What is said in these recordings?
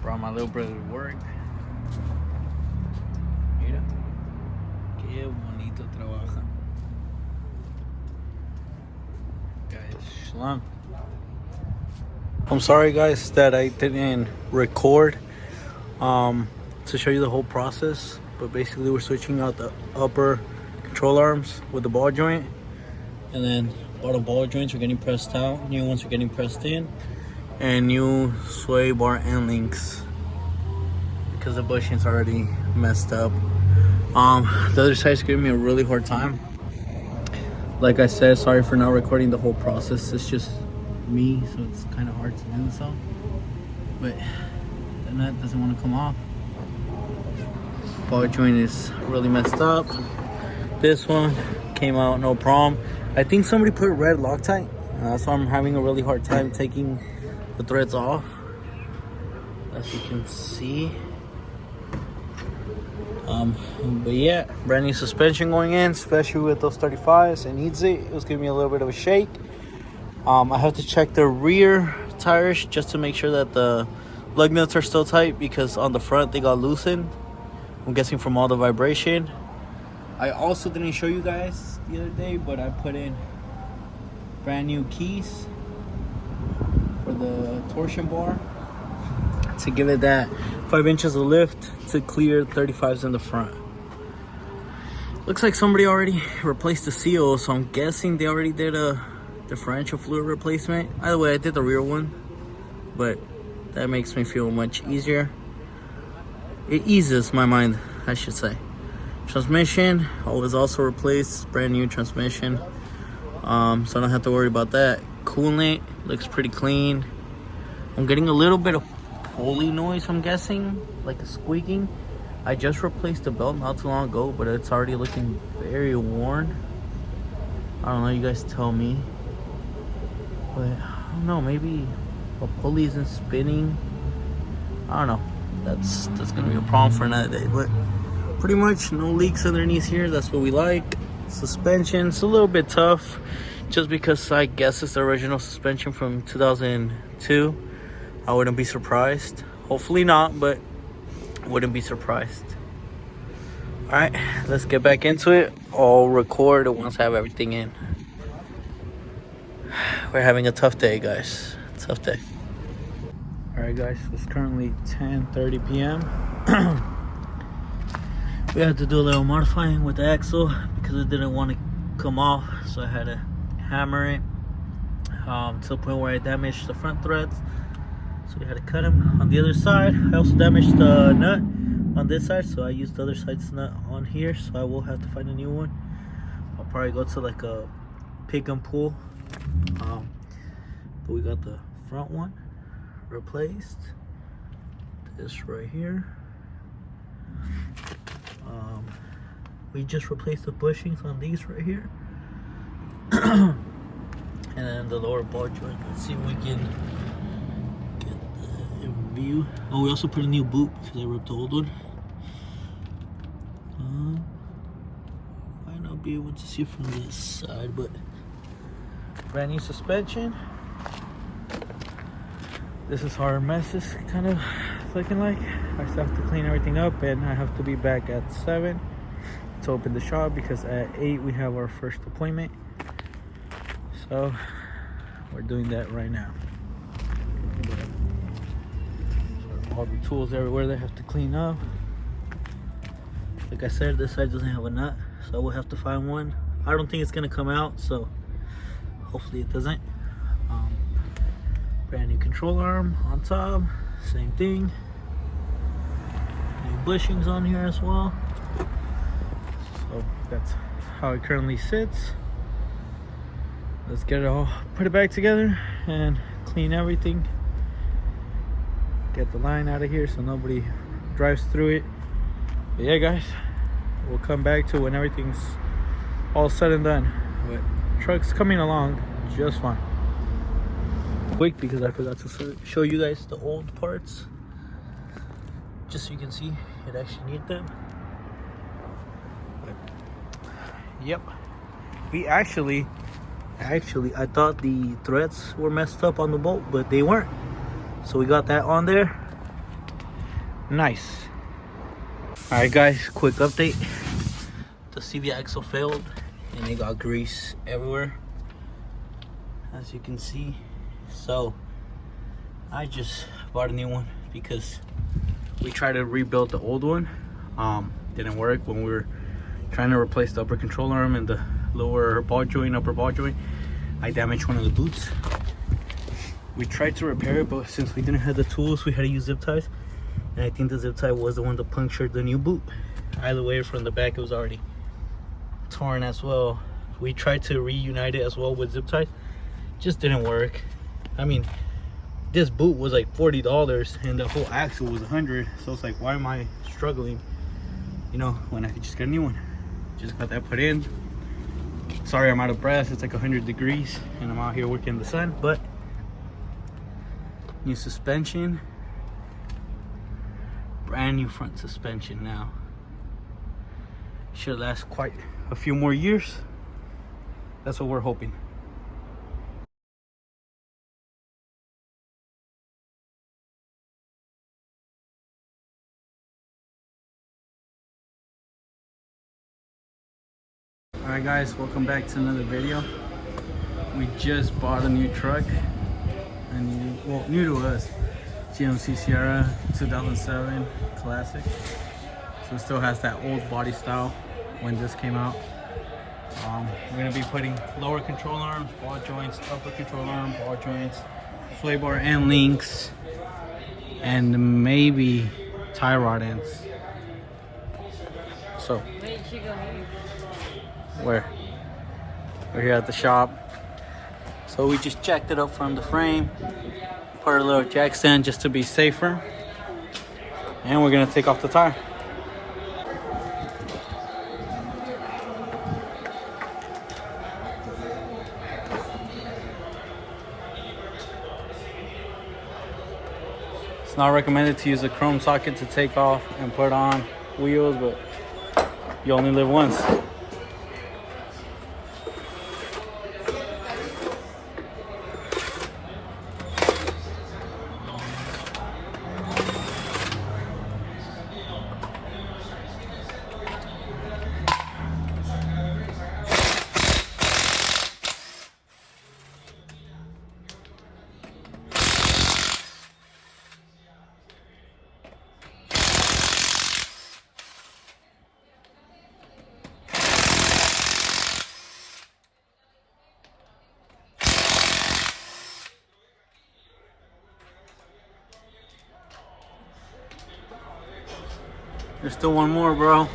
Brought my little brother to work. Mira, qué bonito trabaja. Guys, shalom. I'm sorry, guys, that I didn't record to show you the whole process. But basically, we're switching out the upper control arms with the ball joint, and then bottom ball joints are getting pressed out. New ones are getting pressed in, and new sway bar end links because the bushing's already messed up. The other side's giving me a really hard time. Like I said, sorry for not recording the whole process. It's just me, so it's kind of hard to do so. But the nut doesn't want to come off. Ball joint is really messed up. This one came out no problem. I think somebody put red Loctite, so I'm having a really hard time taking the threads off, as you can see. But yeah, brand new suspension going in, especially with those 35s. It needs it. It was giving me a little bit of a shake. I have to check the rear tires just to make sure that the lug nuts are still tight, because on the front they got loosened, I'm guessing from all the vibration. I also didn't show you guys the other day, but I put in brand new keys for the torsion bar to give it that 5 inches of lift to clear 35s in the front. Looks like somebody already replaced the seal, so I'm guessing they already did a differential fluid replacement. Either way, I did the rear one, but that makes me feel much easier. It eases my mind, I should say. Transmission was also replaced, brand new transmission, so I don't have to worry about that. Coolant looks pretty clean. I'm getting a little bit of pulley noise, I'm guessing, like a squeaking. I just replaced the belt not too long ago, but it's already looking very worn. I don't know, you guys tell me. But I don't know, maybe a pulley isn't spinning. I don't know. That's gonna be a problem for another day. But pretty much no leaks underneath here. That's what we like. Suspension's a little bit tough, just because I guess it's the original suspension from 2002. I wouldn't be surprised. Hopefully not, but wouldn't be surprised. All right, let's get back into it. I'll record once I have everything in. We're having a tough day, guys. Tough day. All right, guys, it's currently 10:30 p.m. We had to do a little modifying with the axle because it didn't want to come off, so I had to hammer it to the point where I damaged the front threads. So we had to cut them. On the other side, I also damaged the nut on this side, so I used the other side's nut on here, so I will have to find a new one. I'll probably go to like a pick and pull. But we got the front one replaced. This right here. We just replaced the bushings on these right here. And then the lower ball joint. Let's see if we can get the view. Oh, we also put a new boot because I ripped the old one. Might not be able to see from this side, but brand new suspension. This is how our mess is kind of looking like. I still have to clean everything up, and I have to be back at 7 to open the shop because at 8 we have our first appointment. So we're doing that right now. All the tools everywhere they have to clean up. Like I said, this side doesn't have a nut, so we'll have to find one. I don't think it's gonna come out, so hopefully it doesn't. Brand new control arm on top, same thing. New bushings on here as well. So that's how it currently sits. Let's get it all, put it back together and clean everything. Get the line out of here so nobody drives through it. But yeah, guys, we'll come back to when everything's all said and done. But truck's coming along just fine. Quick, because I forgot to show you guys the old parts, just so you can see it actually need them. But, yep, we actually I thought the threads were messed up on the bolt, but they weren't. So we got that on there. Nice. All right, guys, quick update. The CV axle failed and it got grease everywhere, as you can see. So I just bought a new one because we tried to rebuild the old one. Didn't work when we were trying to replace the upper control arm and the lower ball joint, upper ball joint. I damaged one of the boots. We tried to repair it, but since we didn't have the tools, we had to use zip ties. And I think the zip tie was the one that punctured the new boot. Either way, from the back, it was already torn as well. We tried to reunite it as well with zip ties. Just didn't work. I mean, this boot was like $40 and the whole axle was $100. So it's like, why am I struggling, you know, when I could just get a new one? Just got that put in. Sorry, I'm out of breath. It's like 100 degrees and I'm out here working in the sun. But new suspension, brand new front suspension now. Should last quite a few more years. That's what we're hoping. Alright guys, welcome back to another video. We just bought a new truck, new to us, GMC Sierra 2007 Classic. So it still has that old body style when this came out. We're gonna be putting lower control arms, ball joints, upper control arm, ball joints, sway bar and links, and maybe tie rod ends. So we're here at the shop. So we just jacked it up from the frame, put a little jack stand just to be safer, and we're gonna take off the tire. It's not recommended to use a chrome socket to take off and put on wheels, but you only live once. There's still one more, bro.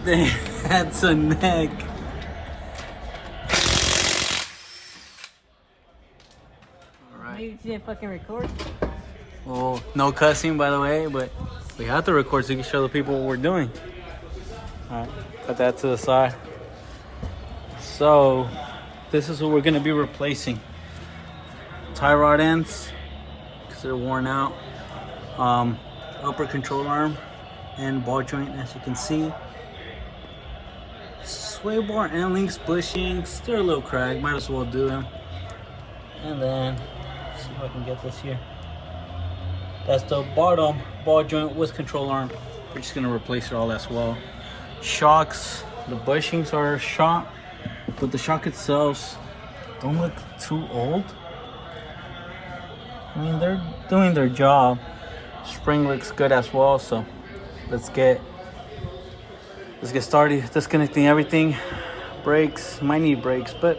That's a neck. Alright. Maybe you didn't fucking record. Well, no cussing, by the way, but we have to record so we can show the people what we're doing. Alright, put that to the side. So, this is what we're gonna be replacing. Tie rod ends, because they're worn out. Upper control arm and ball joint, as you can see. Sway bar and links bushings, they're a little cracked, might as well do them. And then, let's see if I can get this here. That's the bottom ball joint with control arm. We're just gonna replace it all as well. Shocks, the bushings are shot, but the shock itself don't look too old. I mean, they're doing their job. Spring looks good as well, so let's get started disconnecting everything. Brakes, might need brakes, but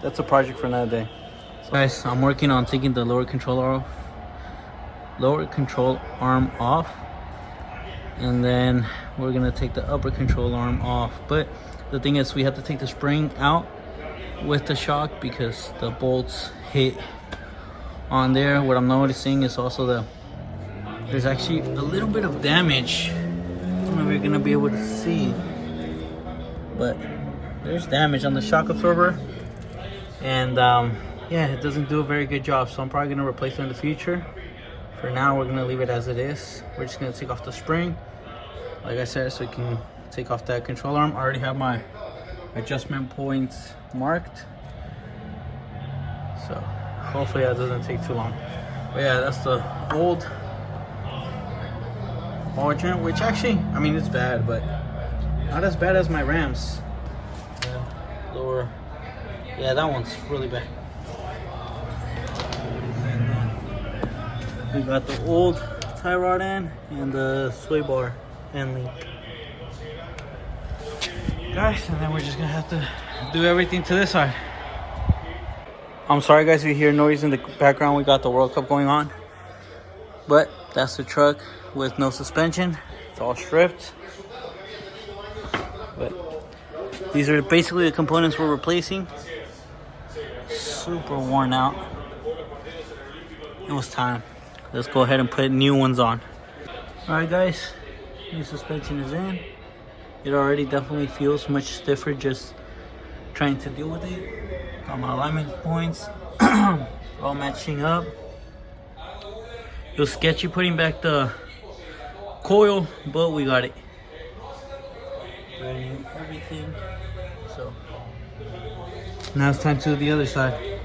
that's a project for another day. So guys, I'm working on taking the lower control arm off, and then we're gonna take the upper control arm off. But the thing is, we have to take the spring out with the shock because the bolts hit on there. What I'm noticing is also there's actually a little bit of damage. I don't know if you're gonna be able to see, but there's damage on the shock absorber, and yeah, it doesn't do a very good job. So I'm probably gonna replace it in the future. For now, we're gonna leave it as it is. We're just gonna take off the spring, like I said, so we can take off that control arm. I already have my adjustment points marked, so hopefully that doesn't take too long. But yeah, that's the old power trim, which actually, I mean, it's bad, but not as bad as my Rams. Lower. Yeah, that one's really bad. We got the old tie rod end and the sway bar end link. Guys, and then we're just gonna have to do everything to this side. I'm sorry guys if you hear noise in the background. We got the World Cup going on. But that's the truck with no suspension. It's all stripped. But these are basically the components we're replacing. Super worn out. It was time. Let's go ahead and put new ones on. Alright guys, new suspension is in. It already definitely feels much stiffer just trying to deal with it. Got my alignment points all matching up. It was sketchy putting back the coil, but we got it. Brand new everything. So now it's time to do the other side.